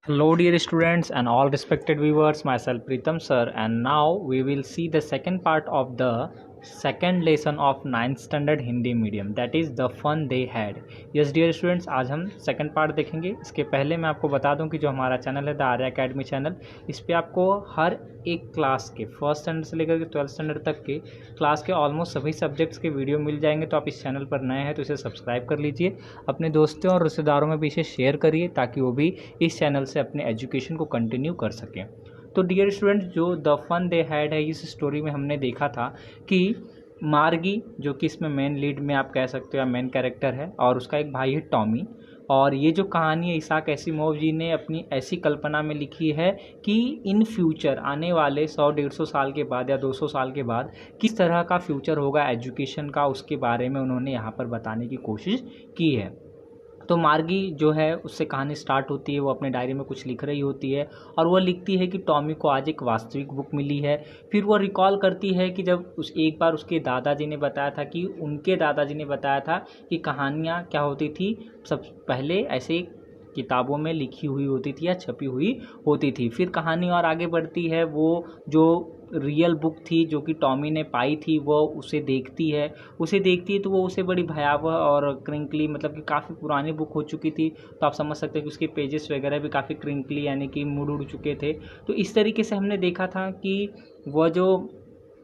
Hello dear students and all respected viewers, myself Pritam sir, and now we will see the second part of the second lesson of ninth standard Hindi medium, that is the fun they had. Yes dear students, आज हम second part देखेंगे। इसके पहले मैं आपको बता दूं कि जो हमारा चैनल है द आर्या अकेडमी चैनल, इस पे आपको हर एक क्लास के फर्स्ट स्टैंडर्ड से लेकर के 12th स्टैंडर्ड तक के क्लास के ऑलमोस्ट सभी सब्जेक्ट्स के वीडियो मिल जाएंगे। तो आप इस चैनल पर नए हैं तो इसे सब्सक्राइब कर लीजिए, अपने दोस्तों और रिश्तेदारों में भी इसे शेयर करिए ताकि वो भी इस चैनल से अपने एजुकेशन को कंटिन्यू कर सकें। तो डियर स्टूडेंट्स, जो द फन दे हैड है, इस स्टोरी में हमने देखा था कि मार्गी, जो कि इसमें मेन लीड में आप कह सकते हो या मेन कैरेक्टर है, और उसका एक भाई है टॉमी। और ये जो कहानी है इसाक एसिमोव जी ने अपनी ऐसी कल्पना में लिखी है कि इन फ्यूचर आने वाले 100-150 साल के बाद या 200 साल के बाद किस तरह का फ्यूचर होगा एजुकेशन का, उसके बारे में उन्होंने यहाँ पर बताने की कोशिश की है। तो मार्गी जो है उससे कहानी स्टार्ट होती है, वो अपने डायरी में कुछ लिख रही होती है और वो लिखती है कि टॉमी को आज एक वास्तविक बुक मिली है। फिर वो रिकॉल करती है कि जब एक बार उसके दादाजी ने बताया था कि उनके दादाजी ने बताया था कि कहानियाँ क्या होती थी, सब पहले ऐसे किताबों में लिखी हुई होती थी या छपी हुई होती थी। फिर कहानी और आगे बढ़ती है, वो जो रियल बुक थी जो कि टॉमी ने पाई थी वो उसे देखती है तो वो उसे बड़ी भयावह और क्रिंकली, मतलब कि काफ़ी पुरानी बुक हो चुकी थी। तो आप समझ सकते हैं कि उसके पेजेस वगैरह भी काफ़ी क्रिंकली यानी कि मुड़ उड़ चुके थे। तो इस तरीके से हमने देखा था कि वह जो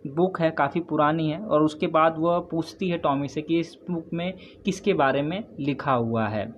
बुक है काफ़ी पुरानी है और उसके बाद वह पूछती है टॉमी से कि इस बुक में किसके बारे में लिखा हुआ है।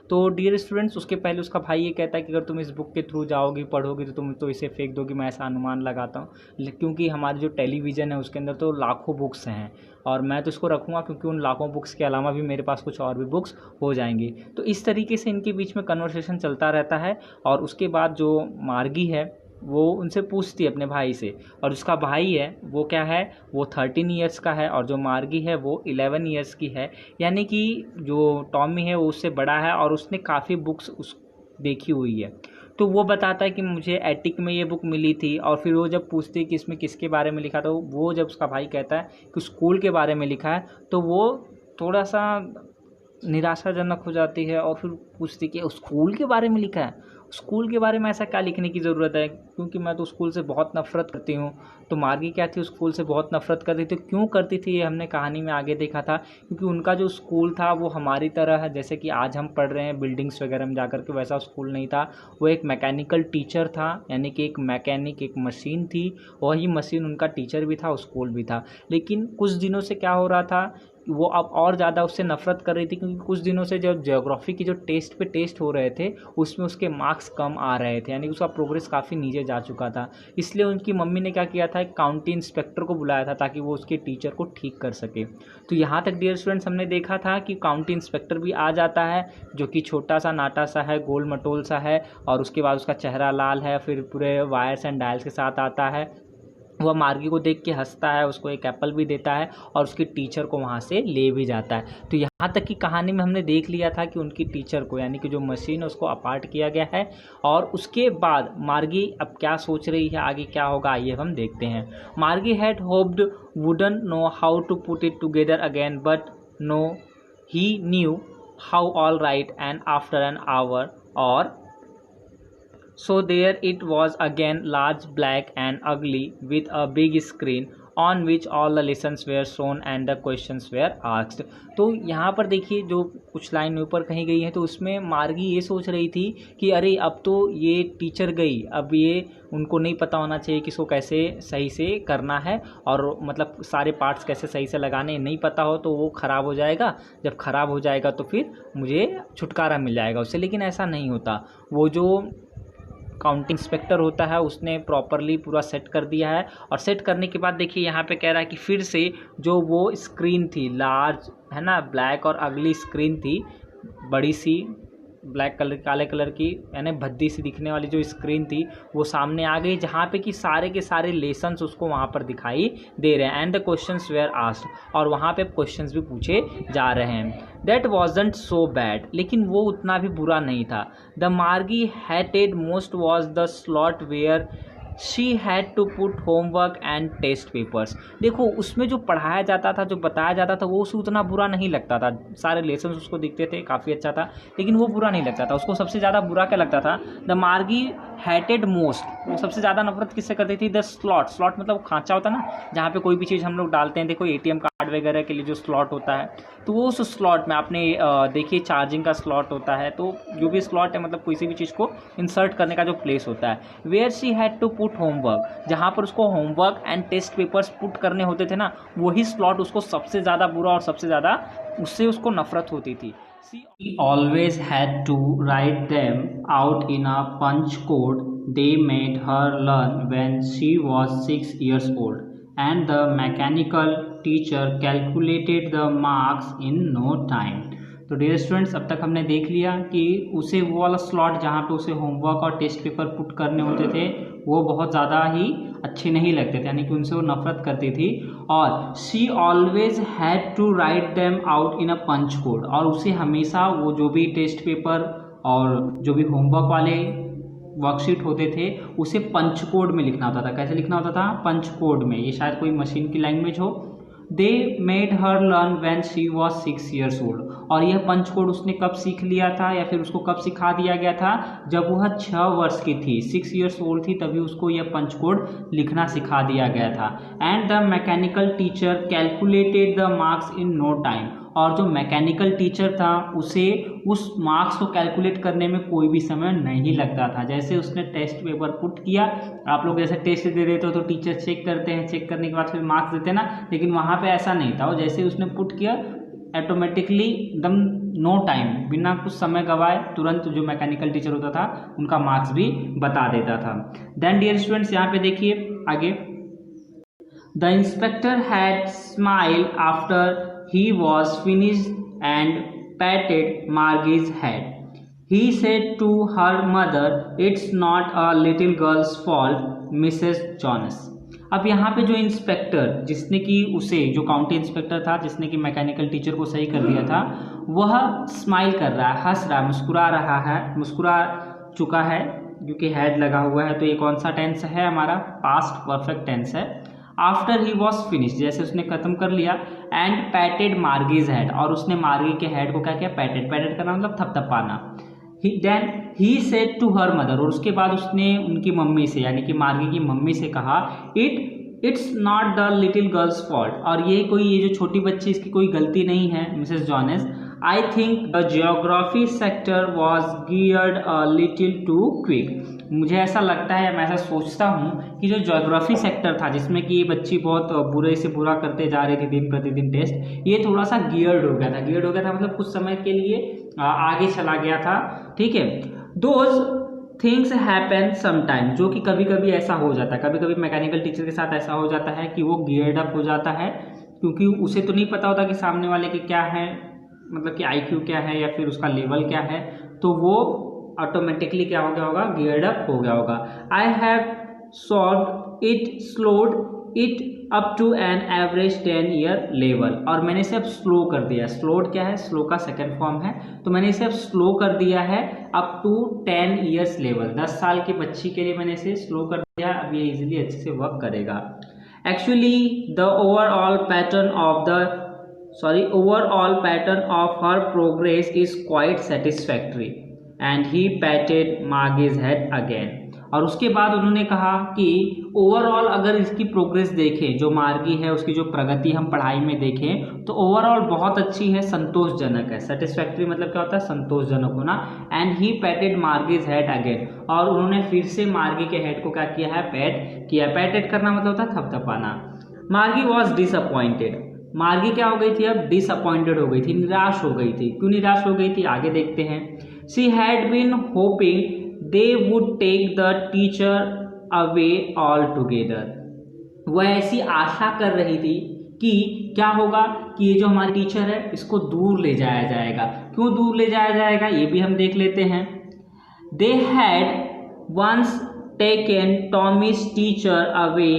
तो डियर स्टूडेंट्स, उसके पहले उसका भाई ये कहता है कि अगर तुम इस बुक के थ्रू जाओगी पढ़ोगी तो तुम तो इसे फेंक दोगी, मैं ऐसा अनुमान लगाता हूँ, क्योंकि हमारी जो टेलीविज़न है उसके अंदर तो लाखों बुक्स हैं और मैं तो इसको रखूँगा क्योंकि उन लाखों बुक्स के अलावा भी मेरे पास कुछ और भी बुक्स हो जाएंगी। तो इस तरीके से इनके बीच में कन्वर्सेशन चलता रहता है और उसके बाद जो मार्गी है वो उनसे पूछती है अपने भाई से, और उसका भाई है वो क्या है, वो 13 ईयर्स का है और जो मार्गी है वो 11 ईयर्स की है। यानी कि जो टॉमी है वो उससे बड़ा है और उसने काफ़ी बुक्स उस देखी हुई है। तो वो बताता है कि मुझे एटिक में ये बुक मिली थी, और फिर वो जब पूछती है कि इसमें किसके बारे में लिखा था, वो जब उसका भाई कहता है कि स्कूल के बारे में लिखा है, तो वो थोड़ा सा निराशाजनक हो जाती है और फिर पूछती कि स्कूल के बारे में लिखा है, स्कूल के बारे में ऐसा क्या लिखने की ज़रूरत है, क्योंकि मैं तो स्कूल से बहुत नफ़रत करती हूँ। तो मार्गी क्या थी, स्कूल से बहुत नफ़रत करती थी। क्यों करती थी ये हमने कहानी में आगे देखा था, क्योंकि उनका जो स्कूल था वो हमारी तरह है, जैसे कि आज हम पढ़ रहे हैं बिल्डिंग्स वगैरह में जाकर के, वैसा स्कूल नहीं था। वो एक मैकेनिकल टीचर था, यानी कि एक मैकेनिक, एक मशीन थी, वही मशीन उनका टीचर भी था, स्कूल भी था। लेकिन कुछ दिनों से क्या हो रहा था, वो अब और ज़्यादा उससे नफ़रत कर रही थी, क्योंकि कुछ दिनों से जब ज्योग्राफी की जो टेस्ट हो रहे थे उसमें उसके मार्क्स कम आ रहे थे, यानी कि उसका प्रोग्रेस काफ़ी नीचे जा चुका था। इसलिए उनकी मम्मी ने क्या किया था, एक काउंटी इंस्पेक्टर को बुलाया था ताकि वो उसके टीचर को ठीक कर सके। तो यहाँ तक डियर स्टूडेंट्स हमने देखा था कि काउंटी इंस्पेक्टर भी आ जाता है, जो कि छोटा सा नाटा सा है, गोल मटोल सा है, और उसके बाद उसका चेहरा लाल है, फिर पूरे वायर्स एंड डायल्स के साथ आता है। वह मार्गी को देख के हंसता है, उसको एक एप्पल भी देता है और उसके टीचर को वहाँ से ले भी जाता है। तो यहाँ तक की कहानी में हमने देख लिया था कि उनकी टीचर को, यानी कि जो मशीन है उसको अपार्ट किया गया है। और उसके बाद मार्गी अब क्या सोच रही है, आगे क्या होगा, आइए हम देखते हैं। Margie had hoped wouldn't know how to put it together again, but no he knew how all right, and after an hour or so there it was again, large, black and ugly, with a big screen on which all the lessons were shown and the questions were asked। तो यहाँ पर देखिए जो कुछ line ऊपर कही गई है, तो उसमें मार्गी ये सोच रही थी कि अरे अब तो ये टीचर गई, अब ये उनको नहीं पता होना चाहिए कि इसको कैसे सही से करना है, और मतलब सारे पार्ट्स कैसे सही से लगाने नहीं पता हो तो वो ख़राब हो जाएगा, जब ख़राब हो जाएगा तो फिर मुझे छुटकारा मिल जाएगा उससे। लेकिन ऐसा नहीं होता, वो जो काउंटिंग इंस्पेक्टर होता है उसने प्रॉपरली पूरा सेट कर दिया है। और सेट करने के बाद देखिए यहाँ पे कह रहा है कि फिर से जो वो स्क्रीन थी, लार्ज है ना, ब्लैक और अगली स्क्रीन थी, बड़ी सी ब्लैक कलर काले कलर की, यानी भद्दी सी दिखने वाली जो स्क्रीन थी वो सामने आ गई, जहाँ पे कि सारे के सारे लेसन्स उसको वहाँ पर दिखाई दे रहे हैं। And the questions were asked, और वहाँ पे क्वेश्चंस भी पूछे जा रहे हैं। दैट वॉजंट सो बैड, लेकिन वो उतना भी बुरा नहीं था। The Margie hated most was the slot where she had to put homework and test papers. देखो उसमें जो पढ़ाया जाता था, जो बताया जाता था, वो उसे उतना बुरा नहीं लगता था। सारे लेसन उसको दिखते थे, काफ़ी अच्छा था, लेकिन वो बुरा नहीं लगता था। उसको सबसे ज़्यादा बुरा क्या लगता था? द मार्गी हैटेड मोस्ट, वो सबसे ज़्यादा नफरत किससे करती थी? The slot. स्लॉट मतलब खांचा होता है ना, जहाँ पे कोई भी चीज़ हम लोग डालते हैं। देखो ATM कार्ड वगैरह के लिए जो स्लॉट होता है, तो वो उस स्लॉट में आपने देखिए चार्जिंग का स्लॉट होता है, तो जो भी स्लॉट है मतलब किसी भी चीज़ को इंसर्ट करने का जो प्लेस होता है। Where she had to put homework, जहाँ पर उसको homework and test papers put करने होते थे ना, वही स्लॉट उसको सबसे ज़्यादा बुरा और सबसे ज़्यादा उससे उसको नफरत होती थी। She always had to write them out in a punch code they made her learn when she was 6 years old, and the mechanical teacher calculated the marks in no time. तो डियर स्टूडेंट्स, अब तक हमने देख लिया कि उसे वो वाला स्लॉट जहाँ पे उसे होमवर्क और टेस्ट पेपर पुट करने होते थे वो बहुत ज़्यादा ही अच्छे नहीं लगते थे, यानी कि उनसे वो नफरत करती थी। और she always had to write them out in a punch code, और उसे हमेशा वो जो भी टेस्ट पेपर और जो भी होमवर्क वाले वर्कशीट होते थे उसे पंच कोड में लिखना होता था। कैसे लिखना होता था? पंच कोड में। ये शायद कोई मशीन की लैंग्वेज हो। They made her learn when she was 6 years old, और यह पंच कोड उसने कब सीख लिया था या फिर उसको कब सिखा दिया गया था? जब वह 6 वर्ष की थी, 6 years old थी, तभी उसको यह पंच कोड लिखना सिखा दिया गया था। And the mechanical teacher calculated the marks in no time, और जो मैकेनिकल टीचर था उसे उस मार्क्स को कैलकुलेट करने में कोई भी समय नहीं लगता था। जैसे उसने टेस्ट पेपर पुट किया, आप लोग जैसे टेस्ट दे देते हो तो टीचर चेक करते हैं, चेक करने के बाद फिर मार्क्स देते हैं ना, लेकिन वहाँ पे ऐसा नहीं था। वो जैसे उसने पुट किया ऑटोमेटिकली एकदम नो टाइम, बिना कुछ समय गवाए तुरंत जो मैकेनिकल टीचर होता था उनका मार्क्स भी बता देता था। देन डियर स्टूडेंट्स, यहाँ पे देखिए आगे, the inspector had smile after he was finished and patted Margie's head. He said to her mother, "It's not a little girl's fault, Mrs. Jonas." अब यहाँ पे जो इंस्पेक्टर, जिसने कि उसे, जो काउंटी इंस्पेक्टर था जिसने कि मैकेनिकल टीचर को सही कर दिया था, वह स्माइल कर रहा है, हंस रहा है, मुस्कुरा रहा है, मुस्कुरा चुका है क्योंकि हैड लगा हुआ है। तो ये कौन सा टेंस है? हमारा पास्ट परफेक्ट टेंस है। आफ्टर ही वॉज फिनिश, जैसे उसने खत्म कर लिया। एंड पैटेड मार्गीज हेड, और उसने मार्गी के हेड को क्या किया? पैटेड। पैटेड करना मतलब थपथपाना। Then he said to her mother, और उसके बाद उसने उनकी मम्मी से, यानी कि मार्गी की मम्मी से कहा, it's not the little girls fault, और ये जो छोटी बच्ची, इसकी कोई गलती नहीं है Mrs Jones. I think the geography sector was geared a little too quick, मुझे ऐसा लगता है, मैं ऐसा सोचता हूँ कि जो ज्योग्राफी सेक्टर था जिसमें कि ये बच्ची बहुत बुरे से बुरा करते जा रही थी दिन प्रतिदिन टेस्ट, ये थोड़ा सा गियर्ड हो गया था। गियर्ड हो गया था मतलब कुछ समय के लिए आगे चला गया था, ठीक है। दोज थिंग्स हैपन समटाइम, जो कि कभी कभी ऐसा हो जाता है, कभी कभी मैकेनिकल टीचर के साथ ऐसा हो जाता है कि वो गियर्ड अप हो जाता है, क्योंकि उसे तो नहीं पता होता कि सामने वाले की क्या है, मतलब कि IQ क्या है या फिर उसका लेवल क्या है, तो वो ऑटोमेटिकली क्या हो गया होगा? गियर्ड अप हो गया होगा। I have solved it, slowed it up to an average 10 year level, और मैंने इसे अब स्लो कर दिया। स्लोड क्या है? स्लो का सेकेंड फॉर्म है, तो मैंने इसे अब स्लो कर दिया है अप टू 10 years लेवल। 10 साल की बच्ची के लिए मैंने इसे स्लो कर दिया, अब ये इजीली अच्छे से वर्क करेगा। Actually the overall pattern of her progress is quite satisfactory, and he patted Margie's head again, और उसके बाद उन्होंने कहा कि ओवरऑल अगर इसकी प्रोग्रेस देखें, जो मार्गी है उसकी जो प्रगति हम पढ़ाई में देखें, तो ओवरऑल बहुत अच्छी है, संतोषजनक है। सेटिस्फैक्ट्री मतलब क्या होता है? संतोषजनक होना। And he patted Margie's head again, और उन्होंने फिर से मार्गी के हेड को क्या किया है? पैट किया। पैटेड करना मतलब होता है थपथपाना। मार्गी वॉज डिसअपॉइंटेड, मार्गी क्या हो गई थी? अब डिसअपॉइंटेड हो गई थी, निराश हो गई थी। क्यों निराश हो गई थी? आगे देखते हैं। She had been hoping they would take the teacher away altogether, वह ऐसी आशा कर रही थी कि क्या होगा कि ये जो हमारी टीचर है इसको दूर ले जाया जाएगा। क्यों दूर ले जाया जाएगा ये भी हम देख लेते हैं। They had once taken Tommy's teacher away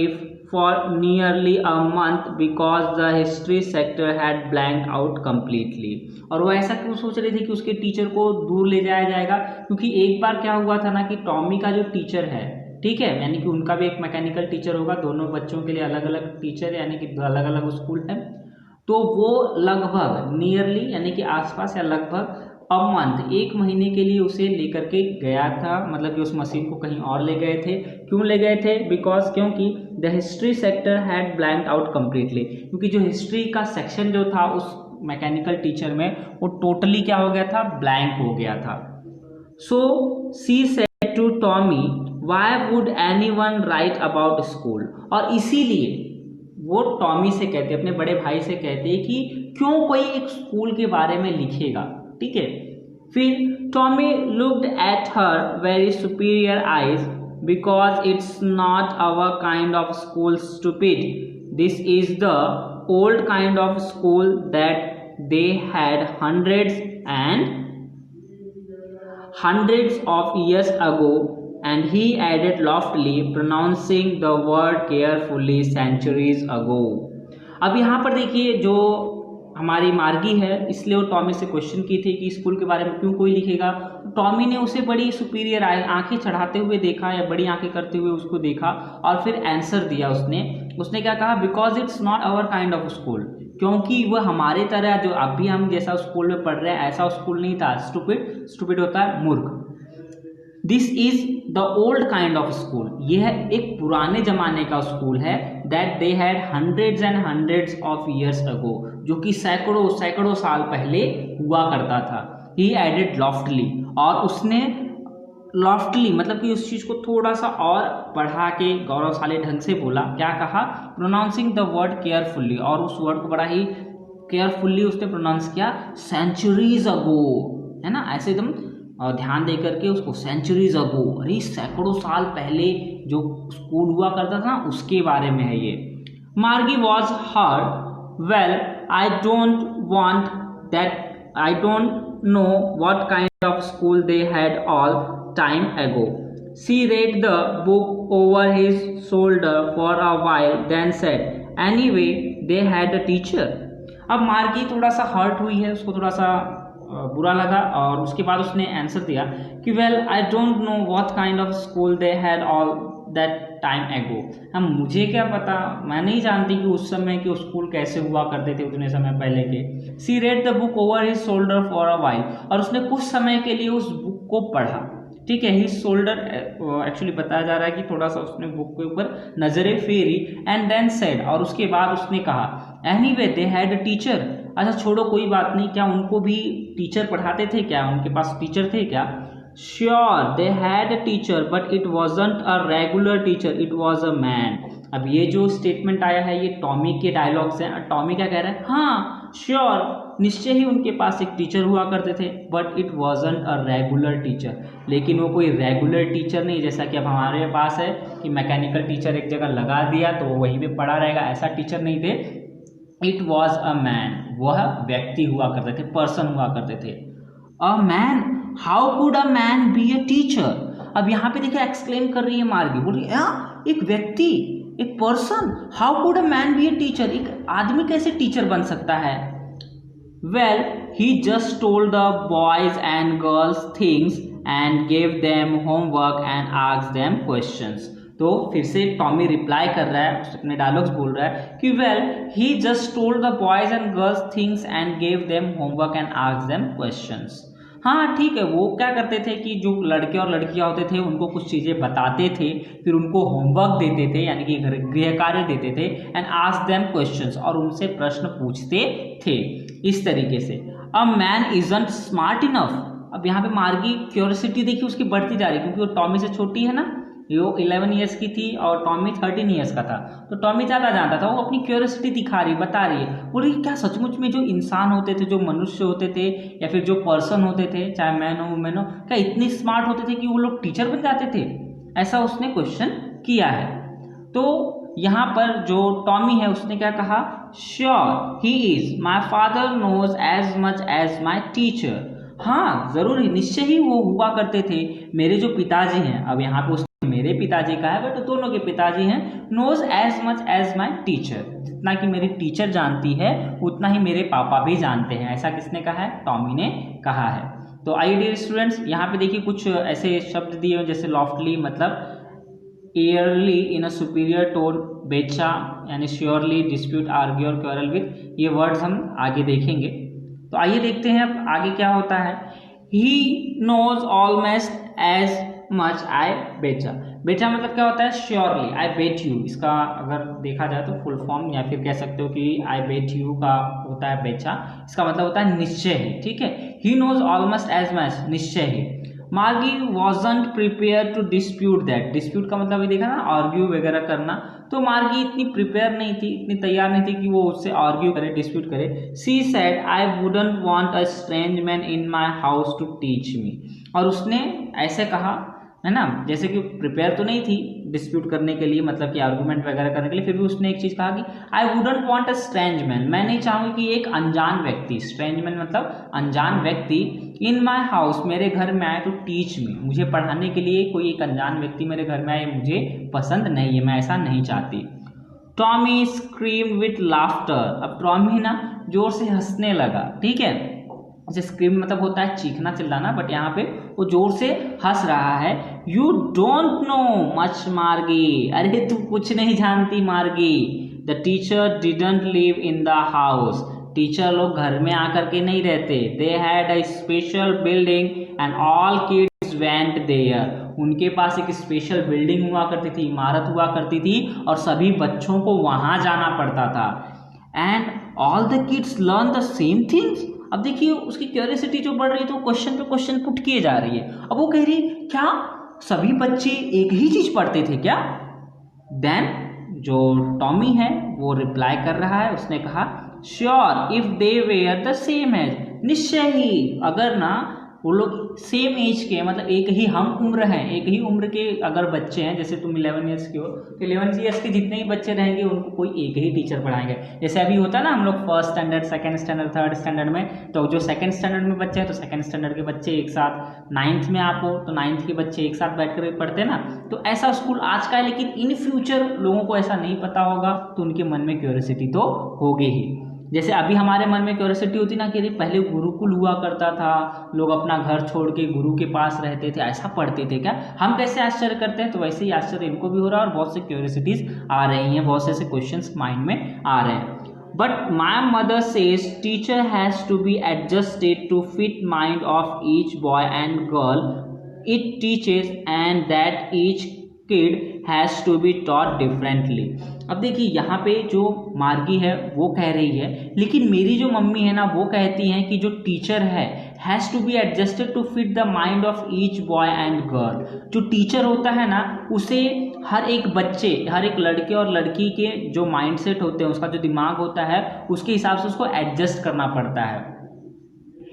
for nearly a month because the history sector had blanked out completely, और वो ऐसा क्यों सोच रही थी कि उसके टीचर को दूर ले जाया जाएगा? क्योंकि एक बार क्या हुआ था ना कि टॉमी का जो टीचर है, ठीक है, यानी कि उनका भी एक मैकेनिकल टीचर होगा, दोनों बच्चों के लिए अलग अलग टीचर, यानी कि अलग अलग स्कूल है। तो वो लगभग नियरली यानी कि आसपास या लगभग अ मंथ, 1 महीने के लिए उसे लेकर के गया था, मतलब कि उस मशीन को कहीं और ले गए थे। क्यों ले गए थे? बिकॉज क्योंकि the history sector had blanked out completely, क्योंकि जो हिस्ट्री का सेक्शन जो था उस मैकेनिकल टीचर में वो टोटली क्या हो गया था? ब्लैंक हो गया था। So she said to Tommy why would anyone write about school, और इसीलिए वो टॉमी से कहते, अपने बड़े भाई से कहते कि क्यों कोई एक स्कूल के बारे में लिखेगा, ठीक है। फिर Tommy looked at her very superior eyes because it's not our kind of school stupid, this is the old kind of school that they had hundreds of years ago, and he added loftily, pronouncing the word carefully, centuries ago। अब यहाँ पर देखिए, जो हमारी मार्गी है, इसलिए वो टॉमी से क्वेश्चन की थी कि स्कूल के बारे में क्यों कोई लिखेगा। टॉमी ने उसे बड़ी सुपीरियर आंखें चढ़ाते हुए देखा, या बड़ी आंखें करते हुए उसको देखा, और फिर आंसर दिया उसने क्या कहा? Because it's not our kind of school, क्योंकि वह हमारे तरह जो अभी हम जैसा स्कूल में पढ़ रहे हैं ऐसा स्कूल नहीं था। स्टूपिड होता है मूर्ख। This is the old kind of school, यह एक पुराने जमाने का स्कूल है। That they had hundreds and hundreds of years ago, जो कि सैकड़ों साल पहले हुआ करता था। ही एडेड लॉफ्टली, और उसने लॉफ्टली मतलब कि उस चीज़ को थोड़ा सा और बढ़ा के गौरवशाली ढंग से बोला। क्या कहा? प्रोनाउंसिंग द वर्ड केयरफुल्ली, और उस वर्ड को बड़ा ही केयरफुल्ली उसने प्रोनाउंस किया, सेंचुरीज अगो, है ना, ऐसे एकदम ध्यान दे करके उसको, सेंचुरीज अगो, अरे सैकड़ों साल पहले जो स्कूल हुआ करता था उसके बारे में है ये। मार्गी was heard, well I don't know what kind of school they had all time ago. She read the book over his shoulder for a while, then said, anyway, they had a teacher. अब मार्गी थोड़ा सा hurt हुई है, उसको थोड़ा सा बुरा लगा, और उसके बाद उसने आंसर दिया कि well I don't know what kind of school they had all that time एगो। हम मुझे क्या पता, मैं नहीं जानती कि उस समय के स्कूल कैसे हुआ करते थे उतने समय पहले के। She read the book over his shoulder for a while, और उसने कुछ समय के लिए उस बुक को पढ़ा, ठीक है। हिज शोल्डर एक्चुअली बताया जा रहा है कि थोड़ा सा उसने बुक के ऊपर नजरें फेरी, एंड देन सेड, और उसके बाद उसने कहा, anyway they had a teacher. अच्छा छोड़ो, कोई बात नहीं, क्या उनको भी टीचर पढ़ाते थे? क्या उनके पास टीचर थे क्या? Sure they had a teacher but it wasn't a regular teacher, it was a man. अब ये जो स्टेटमेंट आया है ये टॉमी के डायलॉग्स हैं। टॉमी क्या कह रहा है? हाँ श्योर, निश्चय ही उनके पास एक टीचर हुआ करते थे, but it wasn't a regular teacher, लेकिन वो कोई रेगुलर टीचर नहीं, जैसा कि अब हमारे पास है कि मैकेनिकल टीचर एक जगह लगा दिया तो वो वहीं पे पढ़ा रहेगा, ऐसा टीचर नहीं थे। इट वॉज अ मैन, वह व्यक्ति हुआ करते थे, पर्सन हुआ करते थे। A man, how could a man be a teacher? अब यहाँ पे देखिए एक्सक्लेम कर रही है मार्गी, बोल रही है एक व्यक्ति, एक person, how could a man be a teacher, एक आदमी कैसे टीचर बन सकता है? Well, he just told the boys and girls things and gave them homework and asked them questions. तो फिर से टॉमी रिप्लाई कर रहा है, अपने डायलॉग्स बोल रहा है कि well he just told the boys and girls things and gave them homework and asked them questions. हाँ ठीक है, वो क्या करते थे कि जो लड़के और लड़कियां होते थे उनको कुछ चीज़ें बताते थे, फिर उनको होमवर्क देते थे यानी कि गृह कार्य देते थे, एंड आस्क देम क्वेश्चंस, और उनसे प्रश्न पूछते थे इस तरीके से। A man isn't smart enough. अब यहाँ पे मार्गी क्यूरियोसिटी देखिए उसकी बढ़ती जा रही है, क्योंकि वो टॉमी से छोटी है ना, वो 11 ईयर्स की थी और टॉमी 13 ईयर्स का था, तो टॉमी ज़्यादा जानता था। वो अपनी क्यूरियोसिटी दिखा रही, बता रही है, बोल रही क्या सचमुच में जो इंसान होते थे, जो मनुष्य होते थे या फिर जो पर्सन होते थे, चाहे मैन हो वुमेन हो, क्या इतनी स्मार्ट होते थे कि वो लोग टीचर बन जाते थे? ऐसा उसने क्वेश्चन किया है। तो यहाँ पर जो टॉमी है उसने क्या कहा? Sure he is, my father knows as much as my teacher. हाँ जरूर ही, निश्चय ही वो हुआ करते थे, मेरे जो पिताजी हैं, अब यहाँ पे उसने मेरे पिताजी का है बट दोनों के पिताजी हैं, knows as much as my teacher, जितना कि मेरी टीचर जानती है उतना ही मेरे पापा भी जानते हैं। ऐसा किसने कहा है? टॉमी ने कहा है। तो आइए डियर स्टूडेंट्स, यहाँ पे देखिए कुछ ऐसे शब्द दिए हुए जैसे लॉफ्टली मतलब early in a superior tone, बेचा यानी श्योरली, डिस्प्यूट, आर्ग्यू और क्वेरल विथ, ये वर्ड्स हम आगे देखेंगे। तो आइए देखते हैं अब आगे क्या होता है। He knows almost as much I betcha. Betcha मतलब क्या होता है? Surely, I bet you. इसका अगर देखा जाए तो फुल फॉर्म या फिर कह सकते हो कि आई बेट यू का होता है बेचा, इसका मतलब होता है निश्चय ही, ठीक है। He knows almost as much, निश्चय ही। Margie wasn't prepare to dispute that. Dispute का मतलब ये देखा ना, आर्ग्यू वगैरह करना। तो मार्गी इतनी प्रिपेयर नहीं थी, इतनी तैयार नहीं थी कि वो उससे आर्ग्यू करे, डिस्प्यूट करे। She said I wouldn't want a strange man in my house to teach me. और उसने ऐसे कहा, है ना, जैसे कि प्रिपेयर तो नहीं थी डिस्प्यूट करने के लिए, मतलब कि आर्गूमेंट वगैरह करने के लिए, फिर भी उसने एक चीज कहा कि आई wouldn't want a strange man, मैं नहीं चाहूंगी कि एक अनजान व्यक्ति, स्ट्रेंज मैन मतलब अनजान व्यक्ति, इन माई हाउस, मेरे घर में आए, तो टीच मी, मुझे पढ़ाने के लिए कोई एक अनजान व्यक्ति मेरे घर में आए, मुझे पसंद नहीं है, मैं ऐसा नहीं चाहती। Tommy scream with laughter. अब टॉमी ना जोर से हंसने लगा, ठीक है। जैसे स्क्रीम मतलब होता है चीखना, चिल्लाना, बट यहाँ पे वो जोर से हंस रहा है। यू डोंट नो मच मार्गी, अरे तू कुछ नहीं जानती मार्गी। The teacher didn't live in the house, teacher लोग घर में आकर के नहीं रहते। They had a special building and all kids went there, उनके पास एक स्पेशल बिल्डिंग हुआ करती थी, इमारत हुआ करती थी, और सभी बच्चों को वहां जाना पड़ता था। And all the kids learn the same things. अब देखिए उसकी क्यूरियोसिटी जो बढ़ रही है, तो क्वेश्चन पे क्वेश्चन पुट किए जा रही है। अब वो कह रही क्या सभी बच्चे एक ही चीज पढ़ते थे क्या? देन जो टॉमी है वो रिप्लाई कर रहा है, उसने कहा sure if they were the same age, निश्चय ही अगर ना वो लोग सेम एज के, मतलब एक ही हम उम्र हैं, एक ही उम्र के अगर बच्चे हैं, जैसे तुम 11 ईयर्स के हो, तो 11 ईयर्स के जितने ही बच्चे रहेंगे उनको कोई एक ही टीचर पढ़ाएंगे। जैसे अभी होता है ना, हम लोग first standard, second standard, third standard में, तो जो सेकंड स्टैंडर्ड में बच्चे हैं तो सेकंड स्टैंडर्ड के बच्चे एक साथ, नाइन्थ में आप हो तो नाइन्थ के बच्चे एक साथ बैठ कर पढ़ते हैं ना। तो ऐसा स्कूल आज का है, लेकिन इन फ्यूचर लोगों को ऐसा नहीं पता होगा, तो उनके मन में क्यूरियोसिटी तो होगी ही। जैसे अभी हमारे मन में क्यूरियोसिटी होती ना कि पहले गुरुकुल हुआ करता था, लोग अपना घर छोड़ के गुरु के पास रहते थे, ऐसा पढ़ते थे क्या, हम कैसे आश्चर्य करते हैं, तो वैसे ही आश्चर्य इनको भी हो रहा है, और बहुत से क्यूरियोसिटीज आ रही हैं, बहुत से ऐसे क्वेश्चंस माइंड में आ रहे हैं। But my mother says teacher has to be adjusted to fit mind of each boy and girl it teaches and that each kid has to be taught differently. अब देखिए यहाँ पे जो मार्गी है वो कह रही है, लेकिन मेरी जो मम्मी है ना वो कहती हैं कि जो टीचर है has to be adjusted to fit the mind of each boy and girl. जो टीचर होता है ना उसे हर एक बच्चे, हर एक लड़के और लड़की के जो माइंडसेट होते हैं, उसका जो दिमाग होता है, उसके हिसाब से उसको एडजस्ट करना पड़ता है।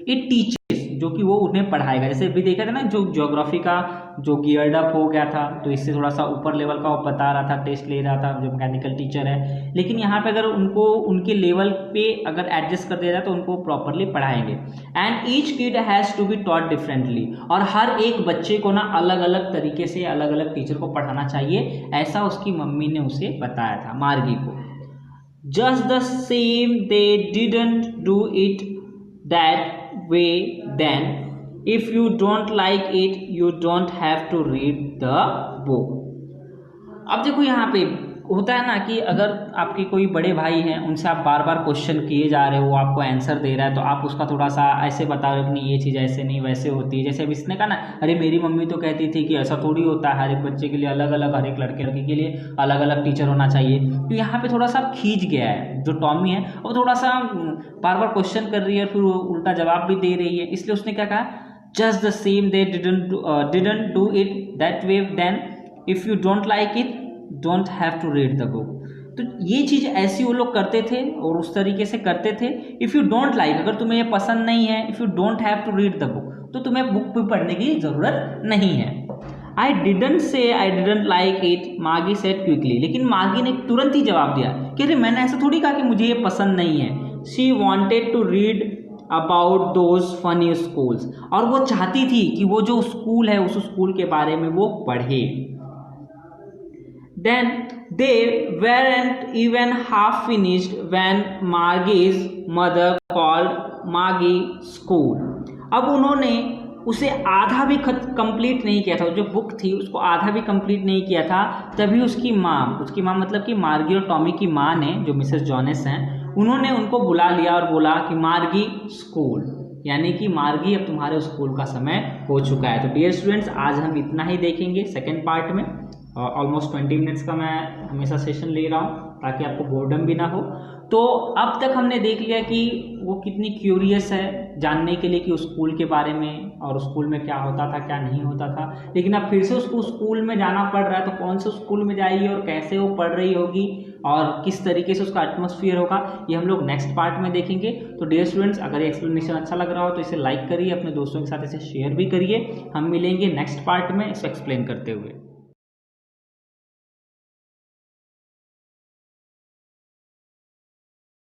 इट टीचेस, जो कि वो उन्हें पढ़ाएगा। जैसे अभी देखा था ना, जो ज्योग्राफी का जो गियर्ड अप हो गया था, तो इससे थोड़ा सा ऊपर लेवल का वो बता रहा था, टेस्ट ले रहा था, जो मैकेनिकल टीचर है। लेकिन यहाँ पे अगर उनको उनके लेवल पे अगर एडजस्ट कर दिया जाए तो उनको प्रॉपरली पढ़ाएंगे। And each kid has to be taught differently, और हर एक बच्चे को ना अलग अलग तरीके से अलग अलग टीचर को पढ़ाना चाहिए, ऐसा उसकी मम्मी ने उसे बताया था मार्गी को। Just the same they didn't do it that way, then if you don't like it you don't have to read the book। अब देखो यहाँ पे होता है ना कि अगर आपके कोई बड़े भाई हैं, उनसे आप बार बार क्वेश्चन किए जा रहे हो, वो आपको आंसर दे रहा है, तो आप उसका थोड़ा सा ऐसे बता रहे हो कि नहीं ये चीज़ ऐसे नहीं वैसे होती है। जैसे अभी इसने कहा ना, अरे मेरी मम्मी तो कहती थी कि ऐसा थोड़ी होता है, हर एक बच्चे के लिए अलग अलग, हर एक लड़के लड़की के लिए अलग अलग टीचर होना चाहिए। तो यहाँ पे थोड़ा सा खींच गया है जो टॉमी है, वो थोड़ा सा बार बार क्वेश्चन कर रही है, फिर वो उल्टा जवाब भी दे रही है। इसलिए उसने क्या कहा, just the same they didn't do it that way, then if you don't like it don't have to read the book. तो ये चीज़ ऐसी वो लोग करते थे और उस तरीके से करते थे। इफ़ यू डोंट लाइक, अगर तुम्हें ये पसंद नहीं है, if you don't have to read the book, तो तुम्हें बुक भी पढ़ने की ज़रूरत नहीं है। I didn't say I didn't like it, मार्गी सेड क्विकली। लेकिन मार्गी ने तुरंत ही जवाब दिया कि अरे मैंने ऐसा थोड़ी कहा कि मुझे ये पसंद नहीं है। She wanted to read about those funny schools, और वो चाहती थी कि वो जो स्कूल है उस स्कूल के बारे में वो पढ़े। Then they weren't even half finished when Margie's mother called Margie school। अब उन्होंने उसे आधा भी कंप्लीट नहीं किया था, जो बुक थी उसको आधा भी कंप्लीट नहीं किया था, तभी उसकी माँ मतलब कि मार्गी और टॉमी की माँ ने, जो मिसेस जॉनेस हैं, उन्होंने उनको बुला लिया और बोला कि मार्गी स्कूल, यानी कि मार्गी अब तुम्हारे स्कूल का समय हो चुका है। तो डियर स्टूडेंट्स, आज हम इतना ही देखेंगे सेकेंड पार्ट में। ऑलमोस्ट 20 मिनट्स का मैं हमेशा सेशन ले रहा हूँ ताकि आपको बोर्डम भी ना हो। तो अब तक हमने देख लिया कि वो कितनी क्यूरियस है जानने के लिए कि उस स्कूल के बारे में, और उस स्कूल में क्या होता था क्या नहीं होता था। लेकिन अब फिर से उसको स्कूल में जाना पड़ रहा है, तो कौन से स्कूल में जाएगी और कैसे वो पढ़ रही होगी और किस तरीके से उसका एटमॉस्फेयर होगा, ये हम लोग नेक्स्ट पार्ट में देखेंगे। तो डियर स्टूडेंट्स, अगर ये एक्सप्लेनेशन अच्छा लग रहा हो तो इसे लाइक करिए, अपने दोस्तों के साथ इसे शेयर भी करिए। हम मिलेंगे नेक्स्ट पार्ट में इसको एक्सप्लेन करते हुए।